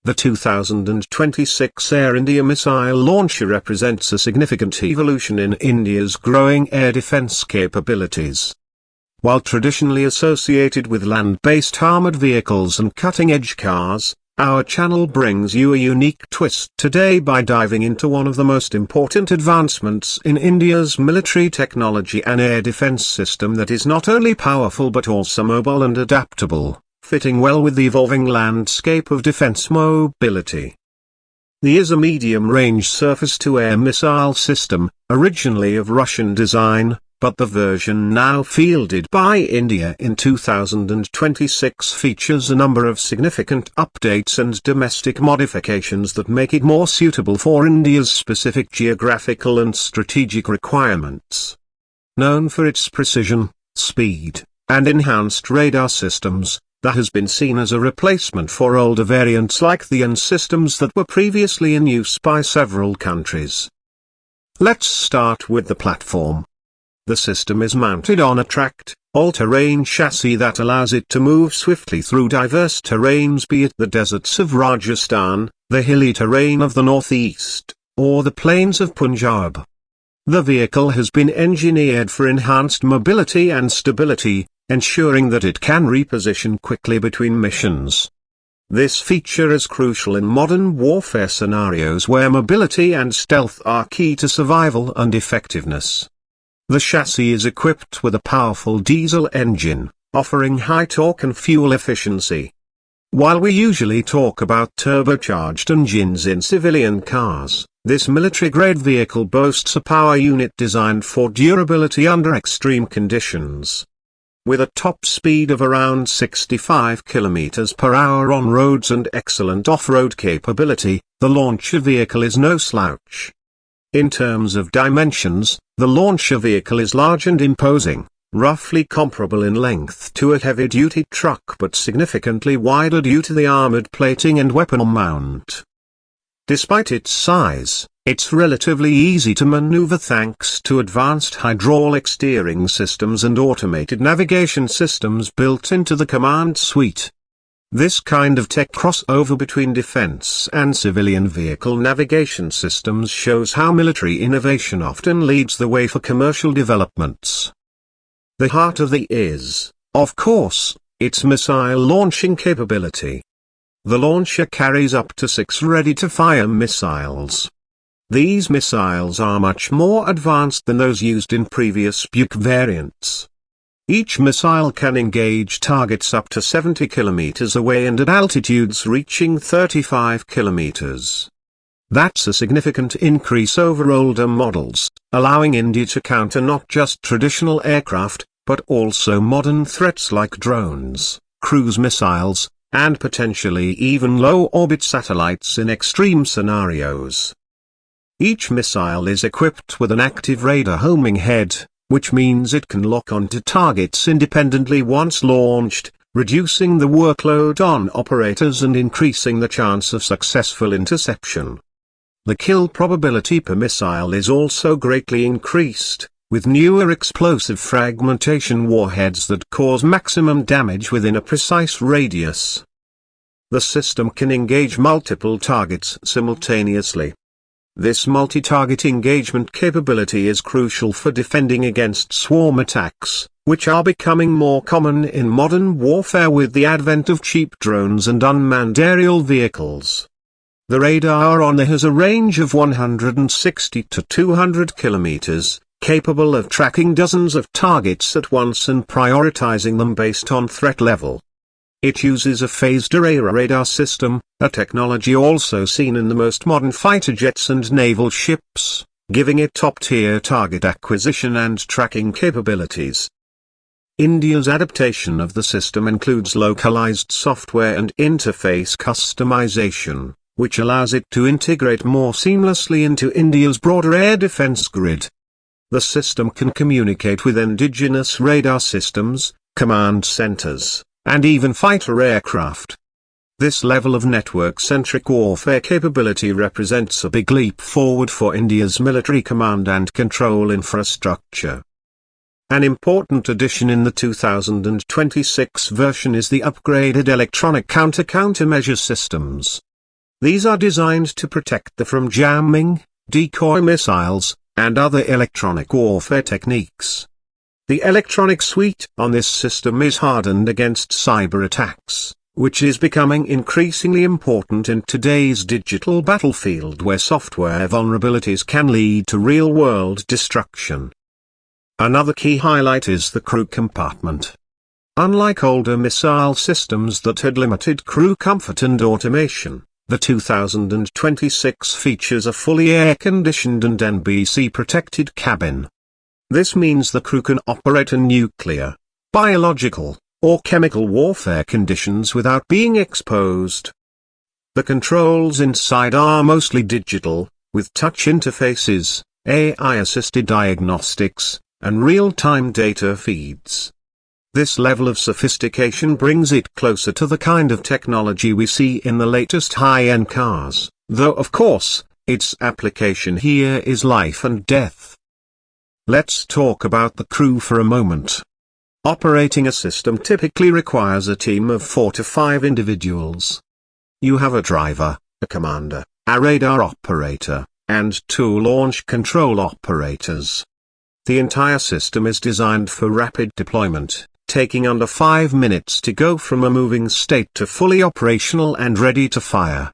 The 2026 Air India Missile Launcher represents a significant evolution in India's growing air defence capabilities. While traditionally associated with land-based armoured vehicles and cutting-edge cars, our channel brings you a unique twist today by diving into one of the most important advancements in India's military technology, an air defence system that is not only powerful but also mobile and adaptable, fitting well with the evolving landscape of defence mobility. The is a medium-range surface-to-air missile system, originally of Russian design, but the version now fielded by India in 2026 features a number of significant updates and domestic modifications that make it more suitable for India's specific geographical and strategic requirements. Known for its precision, speed, and enhanced radar systems, that has been seen as a replacement for older variants like the UN systems that were previously in use by several countries. Let's start with the platform. The system is mounted on a tracked, all-terrain chassis that allows it to move swiftly through diverse terrains, be it the deserts of Rajasthan, the hilly terrain of the northeast, or the plains of Punjab. The vehicle has been engineered for enhanced mobility and stability, ensuring that it can reposition quickly between missions. This feature is crucial in modern warfare scenarios where mobility and stealth are key to survival and effectiveness. The chassis is equipped with a powerful diesel engine, offering high torque and fuel efficiency. While we usually talk about turbocharged engines in civilian cars, this military-grade vehicle boasts a power unit designed for durability under extreme conditions. With a top speed of around 65 km per hour on roads and excellent off-road capability, the launcher vehicle is no slouch. In terms of dimensions, the launcher vehicle is large and imposing, roughly comparable in length to a heavy-duty truck but significantly wider due to the armored plating and weapon mount. Despite its size, it's relatively easy to maneuver thanks to advanced hydraulic steering systems and automated navigation systems built into the command suite. This kind of tech crossover between defense and civilian vehicle navigation systems shows how military innovation often leads the way for commercial developments. The heart of the is, of course, its missile launching capability. The launcher carries up to 6 ready-to-fire missiles. These missiles are much more advanced than those used in previous Buk variants. Each missile can engage targets up to 70 km away and at altitudes reaching 35 km. That's a significant increase over older models, allowing India to counter not just traditional aircraft, but also modern threats like drones, cruise missiles, and potentially even low-orbit satellites in extreme scenarios. Each missile is equipped with an active radar homing head, which means it can lock onto targets independently once launched, reducing the workload on operators and increasing the chance of successful interception. The kill probability per missile is also greatly increased, with newer explosive fragmentation warheads that cause maximum damage within a precise radius. The system can engage multiple targets simultaneously. This multi-target engagement capability is crucial for defending against swarm attacks, which are becoming more common in modern warfare with the advent of cheap drones and unmanned aerial vehicles. The radar on there has a range of 160 to 200 kilometers, capable of tracking dozens of targets at once and prioritizing them based on threat level. It uses a phased array radar system, a technology also seen in the most modern fighter jets and naval ships, giving it top-tier target acquisition and tracking capabilities. India's adaptation of the system includes localized software and interface customization, which allows it to integrate more seamlessly into India's broader air defense grid. The system can communicate with indigenous radar systems, command centers, and even fighter aircraft. This level of network-centric warfare capability represents a big leap forward for India's military command and control infrastructure. An important addition in the 2026 version is the upgraded electronic countermeasure systems. These are designed to protect from jamming, decoy missiles, and other electronic warfare techniques. The electronic suite on this system is hardened against cyber attacks, which is becoming increasingly important in today's digital battlefield where software vulnerabilities can lead to real-world destruction. Another key highlight is the crew compartment. Unlike older missile systems that had limited crew comfort and automation, the 2026 features a fully air-conditioned and NBC-protected cabin. This means the crew can operate in nuclear, biological, or chemical warfare conditions without being exposed. The controls inside are mostly digital, with touch interfaces, AI-assisted diagnostics, and real-time data feeds. This level of sophistication brings it closer to the kind of technology we see in the latest high-end cars, though of course, its application here is life and death. Let's talk about the crew for a moment. Operating a system typically requires a team of 4 to 5 individuals. You have a driver, a commander, a radar operator, and 2 launch control operators. The entire system is designed for rapid deployment, taking under 5 minutes to go from a moving state to fully operational and ready to fire.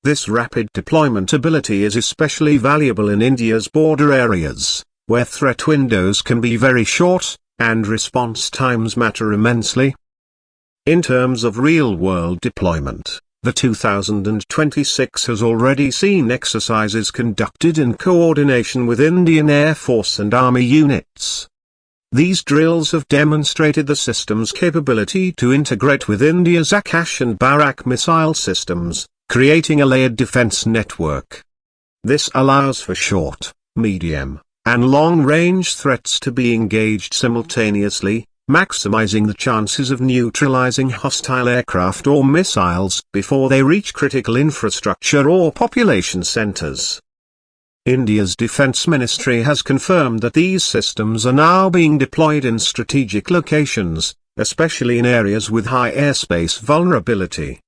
This rapid deployment ability is especially valuable in India's border areas, where threat windows can be very short, and response times matter immensely. In terms of real-world deployment, the 2026 has already seen exercises conducted in coordination with Indian Air Force and Army units. These drills have demonstrated the system's capability to integrate with India's Akash and Barak missile systems, creating a layered defense network. This allows for short, medium, and long-range threats to be engaged simultaneously, maximizing the chances of neutralizing hostile aircraft or missiles before they reach critical infrastructure or population centers. India's Defense Ministry has confirmed that these systems are now being deployed in strategic locations, especially in areas with high airspace vulnerability.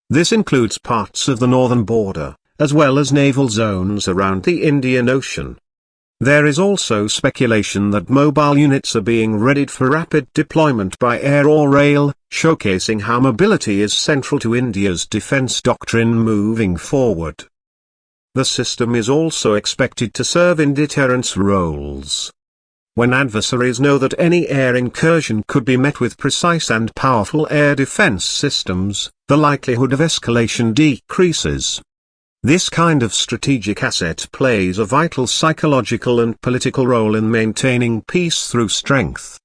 This includes parts of the northern border, as well as naval zones around the Indian Ocean. There is also speculation that mobile units are being readied for rapid deployment by air or rail, showcasing how mobility is central to India's defense doctrine moving forward. The system is also expected to serve in deterrence roles. When adversaries know that any air incursion could be met with precise and powerful air defense systems, the likelihood of escalation decreases. This kind of strategic asset plays a vital psychological and political role in maintaining peace through strength.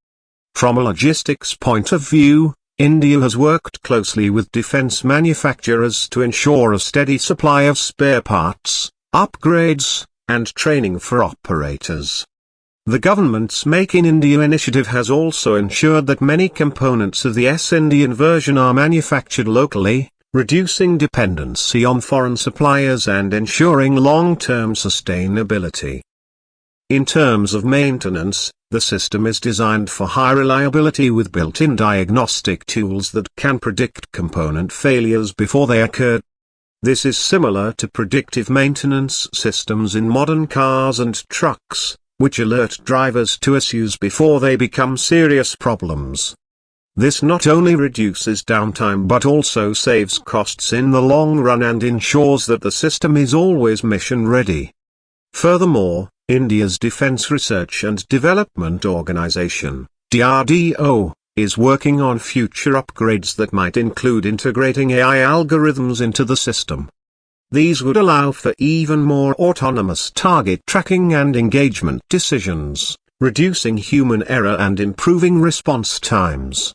From a logistics point of view, India has worked closely with defense manufacturers to ensure a steady supply of spare parts, upgrades, and training for operators. The government's Make in India initiative has also ensured that many components of the Indian version are manufactured locally, reducing dependency on foreign suppliers and ensuring long-term sustainability. In terms of maintenance, the system is designed for high reliability with built-in diagnostic tools that can predict component failures before they occur. This is similar to predictive maintenance systems in modern cars and trucks, which alert drivers to issues before they become serious problems. This not only reduces downtime but also saves costs in the long run and ensures that the system is always mission-ready. Furthermore, India's Defence Research and Development Organisation, DRDO, is working on future upgrades that might include integrating AI algorithms into the system. These would allow for even more autonomous target tracking and engagement decisions, reducing human error and improving response times.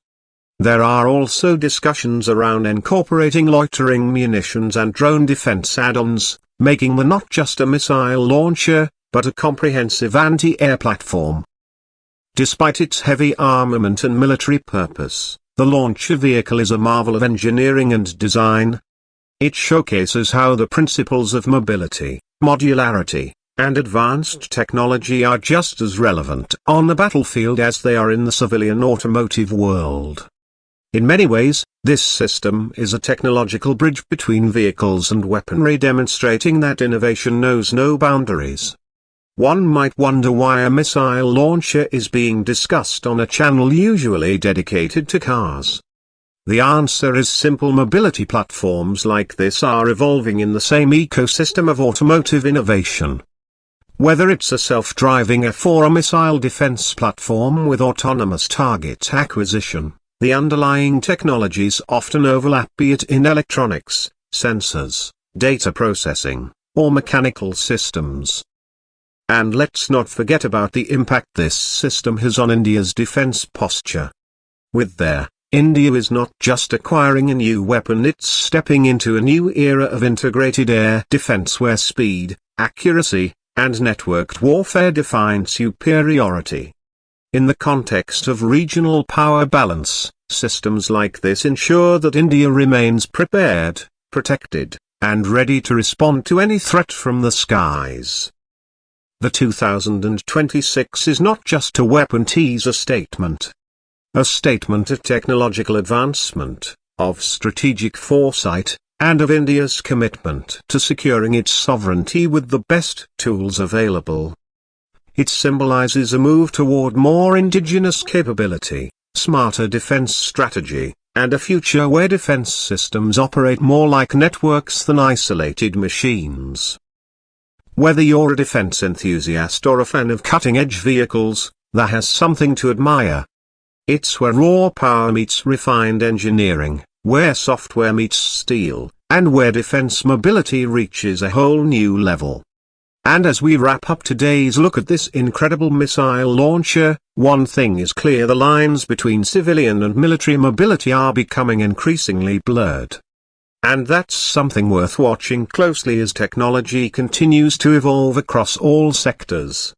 There are also discussions around incorporating loitering munitions and drone defense add-ons, making them not just a missile launcher, but a comprehensive anti-air platform. Despite its heavy armament and military purpose, the launcher vehicle is a marvel of engineering and design. It showcases how the principles of mobility, modularity, and advanced technology are just as relevant on the battlefield as they are in the civilian automotive world. In many ways, this system is a technological bridge between vehicles and weaponry, demonstrating that innovation knows no boundaries. One might wonder why a missile launcher is being discussed on a channel usually dedicated to cars. The answer is simple: mobility platforms like this are evolving in the same ecosystem of automotive innovation. Whether it's a self-driving F or a missile defense platform with autonomous target acquisition, the underlying technologies often overlap, be it in electronics, sensors, data processing, or mechanical systems. And let's not forget about the impact this system has on India's defense posture. With their, India is not just acquiring a new weapon, it's stepping into a new era of integrated air defense where speed, accuracy, and networked warfare define superiority. In the context of regional power balance, systems like this ensure that India remains prepared, protected, and ready to respond to any threat from the skies. The 2026 is not just a weapon teaser statement. A statement of technological advancement, of strategic foresight, and of India's commitment to securing its sovereignty with the best tools available. It symbolizes a move toward more indigenous capability, smarter defense strategy, and a future where defense systems operate more like networks than isolated machines. Whether you're a defense enthusiast or a fan of cutting-edge vehicles, there has something to admire. It's where raw power meets refined engineering, where software meets steel, and where defense mobility reaches a whole new level. And as we wrap up today's look at this incredible missile launcher, one thing is clear: the lines between civilian and military mobility are becoming increasingly blurred. And that's something worth watching closely as technology continues to evolve across all sectors.